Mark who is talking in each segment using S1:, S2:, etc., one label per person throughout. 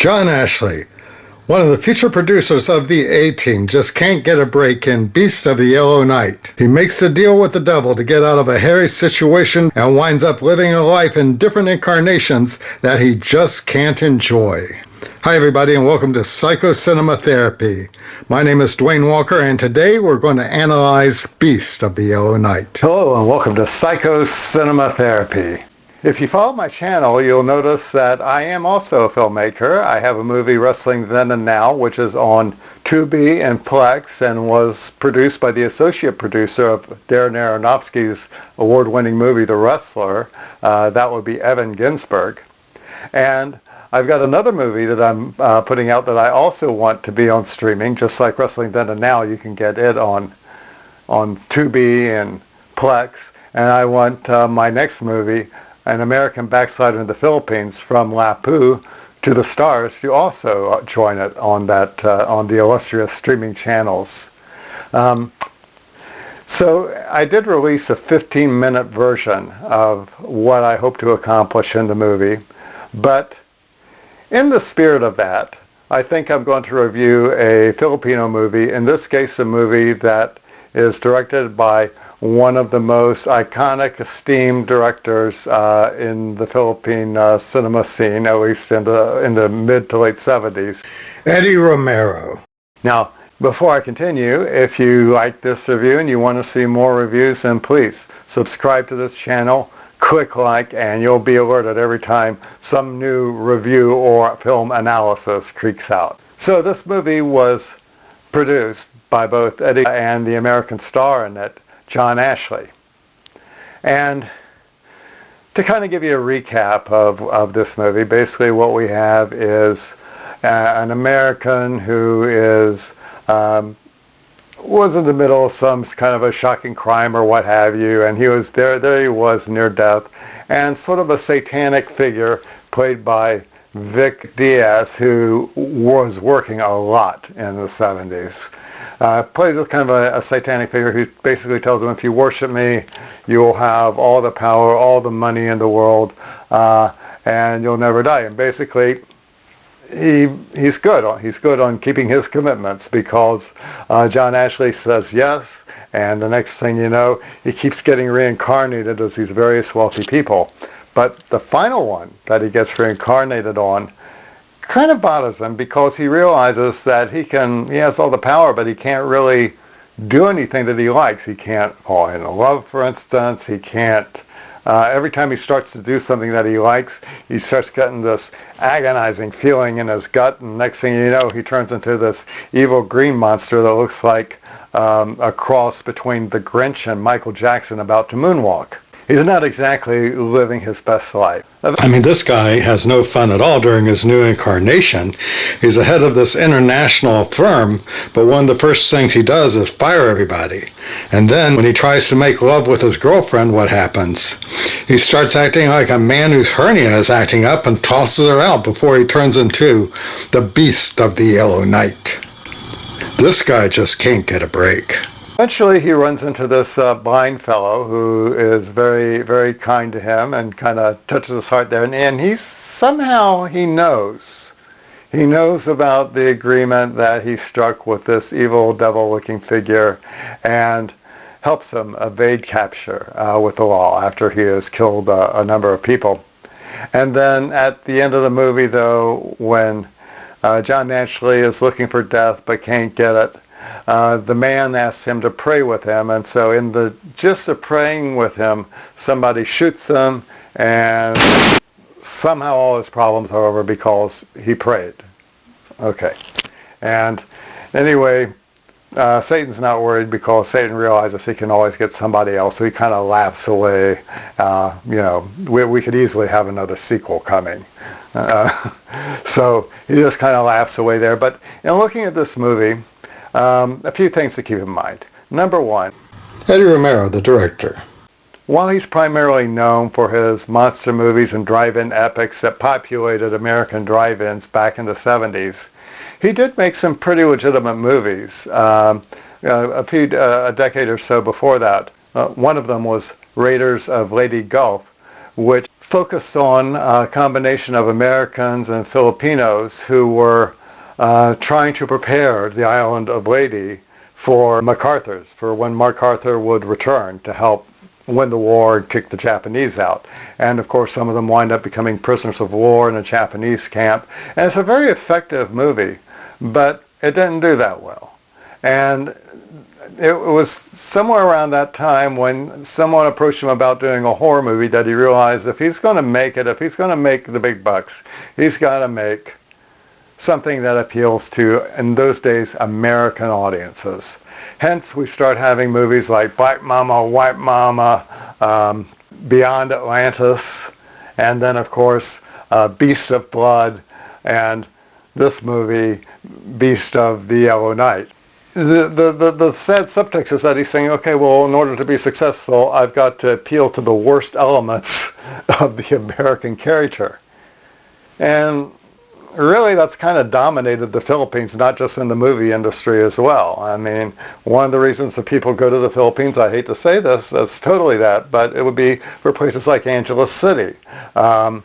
S1: John Ashley, one of the future producers of the A-Team, just can't get a break in Beast of the Yellow Night. He makes a deal with the devil to get out of a hairy situation and winds up living a life in different incarnations that he just can't enjoy. Hi everybody, and welcome to Psycho-Cinema Therapy. My name is Dwayne Walker, and today we're going to analyze Beast of the Yellow Night. Hello and welcome to Psycho-Cinema Therapy. If you follow my channel, you'll notice that I am also a filmmaker. I have a movie, Wrestling Then and Now, which is on Tubi and Plex and was produced by the associate producer of Darren Aronofsky's award-winning movie, The Wrestler. That would be Evan Ginsberg. And I've got another movie that I'm putting out that I also want to be on streaming, just like Wrestling Then and Now. You can get it on Tubi and Plex. And I want my next movie, An American Backslider in the Philippines, From Lapu to the Stars, to also join it on that on the illustrious streaming channels. So I did release a 15-minute version of what I hope to accomplish in the movie, but in the spirit of that, I think I'm going to review a Filipino movie, in this case a movie that is directed by one of the most iconic, esteemed directors in the Philippine cinema scene, at least in the mid to late 70s. Eddie Romero. Now, before I continue, if you like this review and you want to see more reviews, then please subscribe to this channel, click like, and you'll be alerted every time some new review or film analysis creaks out. So this movie was produced by both Eddie and the American star in it, John Ashley. And to kind of give you a recap of this movie, basically what we have is an American who was in the middle of some kind of a shocking crime or what have you, and he was there he was near death, and sort of a satanic figure played by Vic Diaz, who was working a lot in the 70s. Plays with kind of a satanic figure who basically tells him, if you worship me, you will have all the power, all the money in the world, and you'll never die. And basically, he's good. He's good on keeping his commitments, because John Ashley says yes, and the next thing you know, he keeps getting reincarnated as these various wealthy people. But the final one that he gets reincarnated on kind of bothers him, because he realizes that he has all the power, but he can't really do anything that he likes. He can't fall in love, for instance. He can't, every time he starts to do something that he likes, he starts getting this agonizing feeling in his gut, and next thing you know, he turns into this evil green monster that looks like a cross between the Grinch and Michael Jackson about to moonwalk. He's not exactly living his best life. I mean, this guy has no fun at all during his new incarnation. He's the head of this international firm, but one of the first things he does is fire everybody. And then when he tries to make love with his girlfriend, what happens? He starts acting like a man whose hernia is acting up and tosses her out before he turns into the Beast of the Yellow Night. This guy just can't get a break. Eventually he runs into this blind fellow who is very, very kind to him and kind of touches his heart there. And he knows. He knows about the agreement that he struck with this evil devil-looking figure, and helps him evade capture with the law after he has killed a number of people. And then at the end of the movie, though, when John Ashley is looking for death but can't get it, the man asks him to pray with him, and so in the gist of praying with him, somebody shoots him, and somehow all his problems are over because he prayed. Okay. And anyway, Satan's not worried, because Satan realizes he can always get somebody else, so he kind of laughs away. We could easily have another sequel coming. So he just kind of laughs away there. But in looking at this movie, a few things to keep in mind. Number one, Eddie Romero, the director. While he's primarily known for his monster movies and drive-in epics that populated American drive-ins back in the 70s, he did make some pretty legitimate movies a decade or so before that. One of them was Raiders of Leyte Gulf, which focused on a combination of Americans and Filipinos who were trying to prepare the island of Leyte for MacArthur's, for when MacArthur would return to help win the war and kick the Japanese out. And of course some of them wind up becoming prisoners of war in a Japanese camp. And it's a very effective movie, but it didn't do that well. And it was somewhere around that time when someone approached him about doing a horror movie that he realized if he's going to make it, if he's going to make the big bucks, he's got to make something that appeals to, in those days, American audiences. Hence, we start having movies like Black Mama, White Mama, Beyond Atlantis, and then, of course, Beast of Blood, and this movie, Beast of the Yellow Night. The sad subtext is that he's saying, okay, well, in order to be successful, I've got to appeal to the worst elements of the American character. And really, that's kind of dominated the Philippines, not just in the movie industry as well. I mean, one of the reasons that people go to the Philippines, I hate to say this, that's totally that, but it would be for places like Angeles City. Ever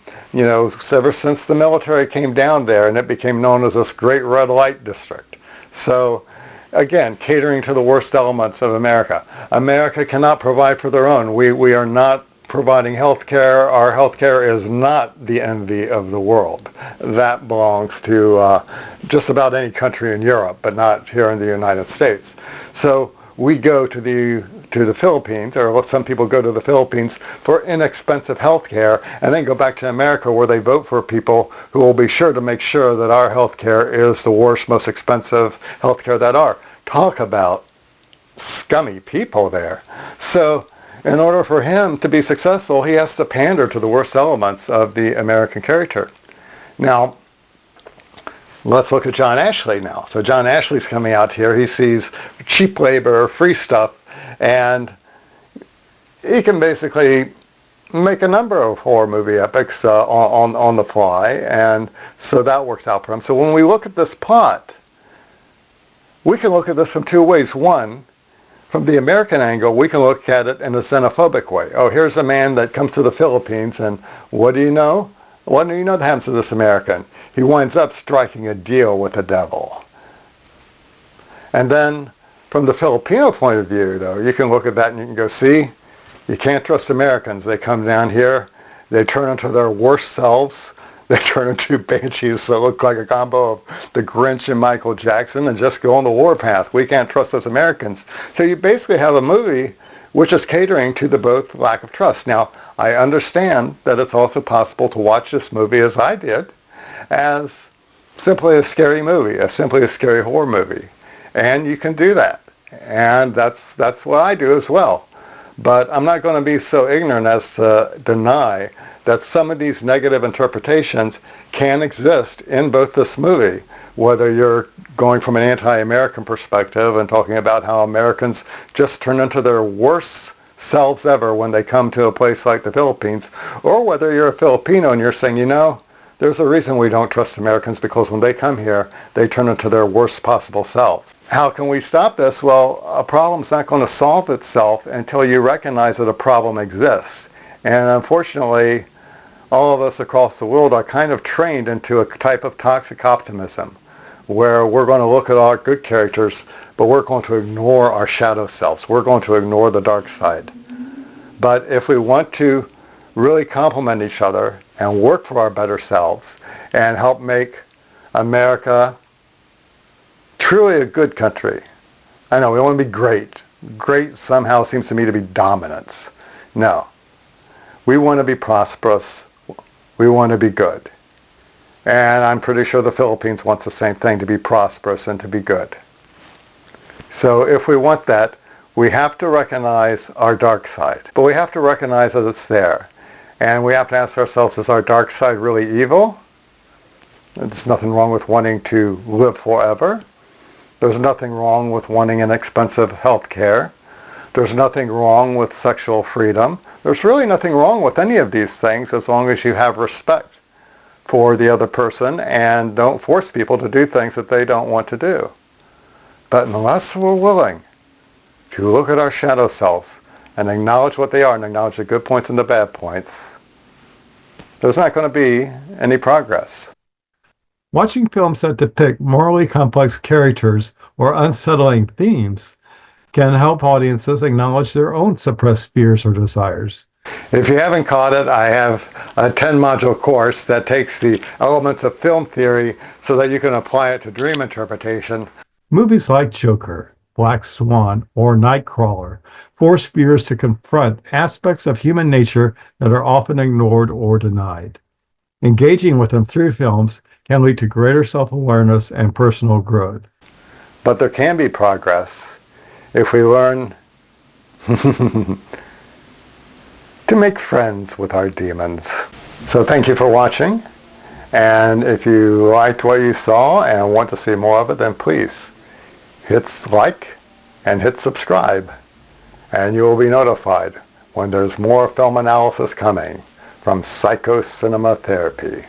S1: since the military came down there and it became known as this great red light district. So, again, catering to the worst elements of America. America cannot provide for their own. We are not providing health care. Our health care is not the envy of the world. That belongs to just about any country in Europe, but not here in the United States. So we go to the Philippines, or some people go to the Philippines for inexpensive health care, and then go back to America where they vote for people who will be sure to make sure that our health care is the worst, most expensive health care that are. Talk about scummy people there. So in order for him to be successful, he has to pander to the worst elements of the American character. Now, let's look at John Ashley now. So John Ashley's coming out here. He sees cheap labor, free stuff, and he can basically make a number of horror movie epics on the fly, and so that works out for him. So when we look at this plot, we can look at this from two ways. One, from the American angle, we can look at it in a xenophobic way. Oh, here's a man that comes to the Philippines, and what do you know? What do you know that happens to this American? He winds up striking a deal with the devil. And then, from the Filipino point of view, though, you can look at that and you can go, see, you can't trust Americans. They come down here, they turn into their worst selves. They turn into banshees that look like a combo of the Grinch and Michael Jackson and just go on the warpath. We can't trust us Americans. So you basically have a movie which is catering to the both lack of trust. Now, I understand that it's also possible to watch this movie, as I did, as simply a scary movie, as simply a scary horror movie. And you can do that. And that's what I do as well. But I'm not going to be so ignorant as to deny that some of these negative interpretations can exist in both this movie, whether you're going from an anti-American perspective and talking about how Americans just turn into their worst selves ever when they come to a place like the Philippines, or whether you're a Filipino and you're saying, there's a reason we don't trust Americans, because when they come here, they turn into their worst possible selves. How can we stop this? Well, a problem's not going to solve itself until you recognize that a problem exists. And unfortunately, all of us across the world are kind of trained into a type of toxic optimism, where we're going to look at our good characters, but we're going to ignore our shadow selves. We're going to ignore the dark side. But if we want to really complement each other and work for our better selves and help make America truly a good country. I know we want to be great. Great somehow seems to me to be dominance. No. We want to be prosperous. We want to be good. And I'm pretty sure the Philippines wants the same thing, to be prosperous and to be good. So if we want that, we have to recognize our dark side. But we have to recognize that it's there. And we have to ask ourselves, is our dark side really evil? There's nothing wrong with wanting to live forever. There's nothing wrong with wanting inexpensive health care. There's nothing wrong with sexual freedom. There's really nothing wrong with any of these things as long as you have respect for the other person and don't force people to do things that they don't want to do. But unless we're willing to look at our shadow selves and acknowledge what they are and acknowledge the good points and the bad points, there's not going to be any progress.
S2: Watching films that depict morally complex characters or unsettling themes can help audiences acknowledge their own suppressed fears or desires.
S1: If you haven't caught it, I have a 10-module course that takes the elements of film theory so that you can apply it to dream interpretation.
S2: Movies like Joker, Black Swan, or Nightcrawler force viewers to confront aspects of human nature that are often ignored or denied. Engaging with them through films can lead to greater self-awareness and personal growth.
S1: But there can be progress if we learn to make friends with our demons. So thank you for watching. And if you liked what you saw and want to see more of it, then please hit like and hit subscribe. And you will be notified when there's more film analysis coming from Psycho-Cinema Therapy.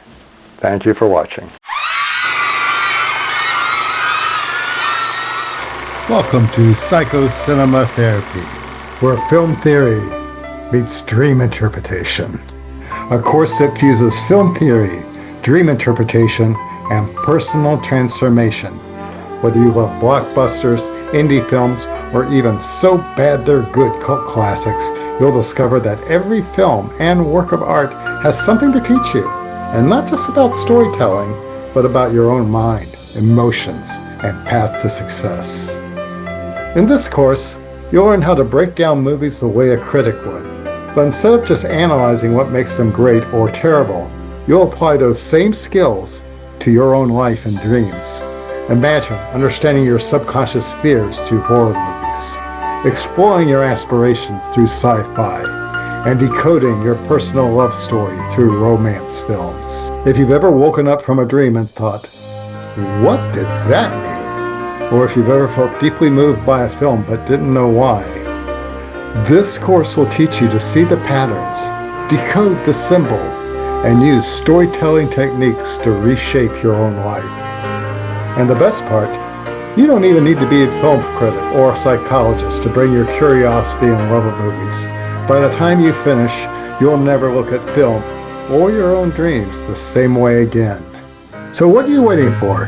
S1: Thank you for watching.
S2: Welcome to Psycho-Cinema Therapy, where film theory meets dream interpretation. A course that fuses film theory, dream interpretation, and personal transformation. Whether you love blockbusters, indie films, or even so bad they're good cult classics, you'll discover that every film and work of art has something to teach you. And not just about storytelling, but about your own mind, emotions, and path to success. In this course, you'll learn how to break down movies the way a critic would. But instead of just analyzing what makes them great or terrible, you'll apply those same skills to your own life and dreams. Imagine understanding your subconscious fears through horror movies, exploring your aspirations through sci-fi, and decoding your personal love story through romance films. If you've ever woken up from a dream and thought, what did that mean? Or if you've ever felt deeply moved by a film but didn't know why, this course will teach you to see the patterns, decode the symbols, and use storytelling techniques to reshape your own life. And the best part, you don't even need to be a film critic or a psychologist to bring your curiosity and love of movies. By the time you finish, you'll never look at film or your own dreams the same way again. So what are you waiting for?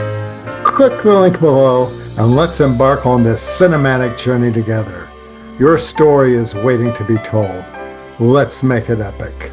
S2: Click the link below and let's embark on this cinematic journey together. Your story is waiting to be told. Let's make it epic.